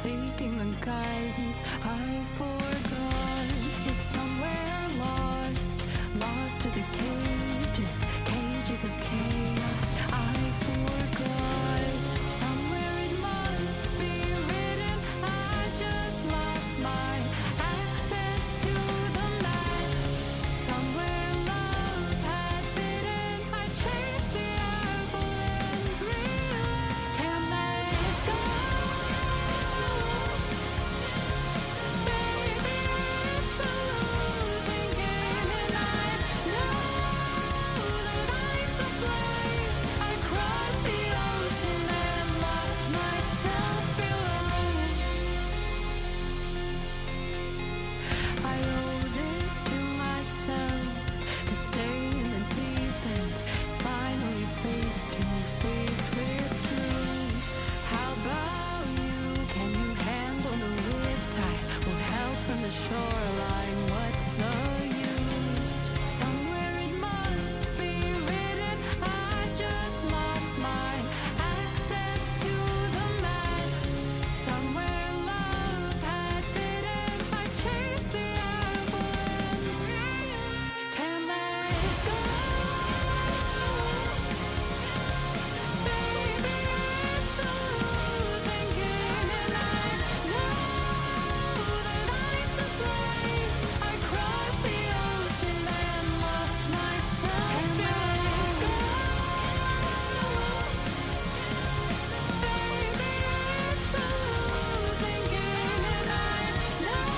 seeking the guidance I forgot. It's somewhere lost, lost to the cages, cages of chaos I forgot. Somewhere it must be written, I just lost my access to the map. Somewhere love had bitten, I chased the apple and realized can't let it go. Baby, it's a losing game, and I know that I'm to blame. I crossed the ocean and lost myself below. I owe this to myself, to stay in the deep end, finally face to face with truth. How about you? Can you handle the riptide? Will help from the shoreline, what's the use? Somewhere it must be written, I just lost my access to the map. Somewhere love had bitten, I chased the apple and can't let it go. Baby, it's a losing game, and I know that I'm to blame. I crossed the ocean and lost myself. Can't let it go. Baby, it's a losing game, and I know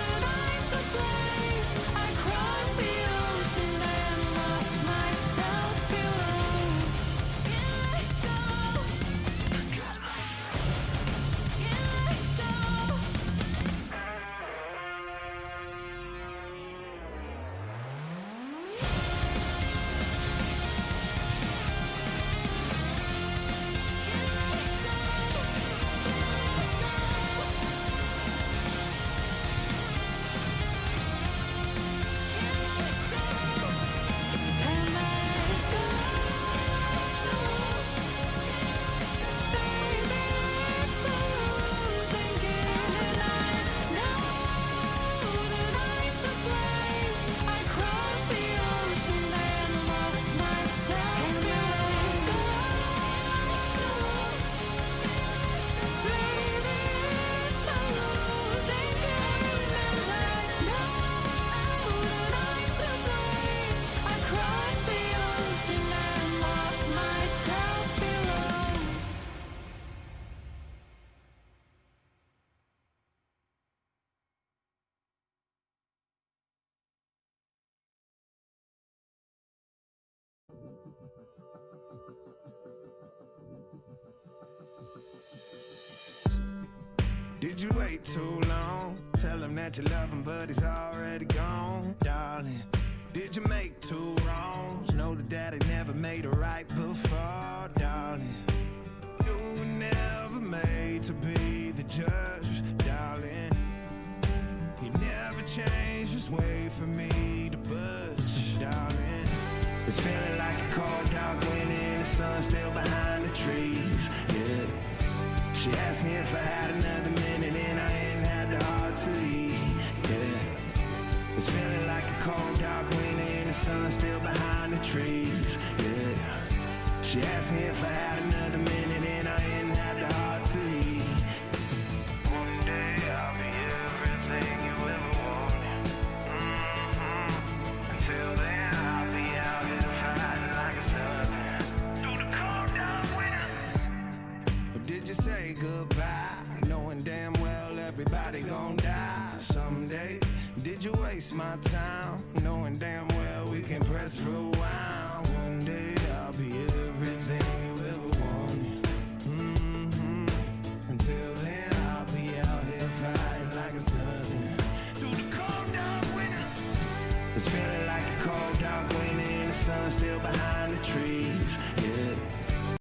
that I'm to blame. I crossed the ocean and lost myself below. Can't let go. Did you wait too long? Tell him that you love him, but he's already gone, darling. Did you make two wrongs? Know that daddy never made a right before, darling. You were never made to be the judge, darling. You never changed, just wait for me to budge, darling. It's feeling like a cold dark winter and the sun still behind the trees, yeah. She asked me if I had another minute and I ain't had the heart to leave, yeah. It's feeling like a cold dark winter and the sun still behind the trees, yeah. She asked me if I had another minute and I ain't had the heart to leave. One day I'll be everything you ever wanted. Until then I'll be out here fighting like it's nothing. Through the cold dark winter. Did you say goodbye, knowing damn well everybody gon' die someday? Did you waste my time, knowing damn well we can press rewind? One day I'll be everything you ever wanted. Until then I'll be out here fighting like it's nothing. Through the cold dark winter. It's feeling like a cold dark winter and the sun still behind the trees, yeah.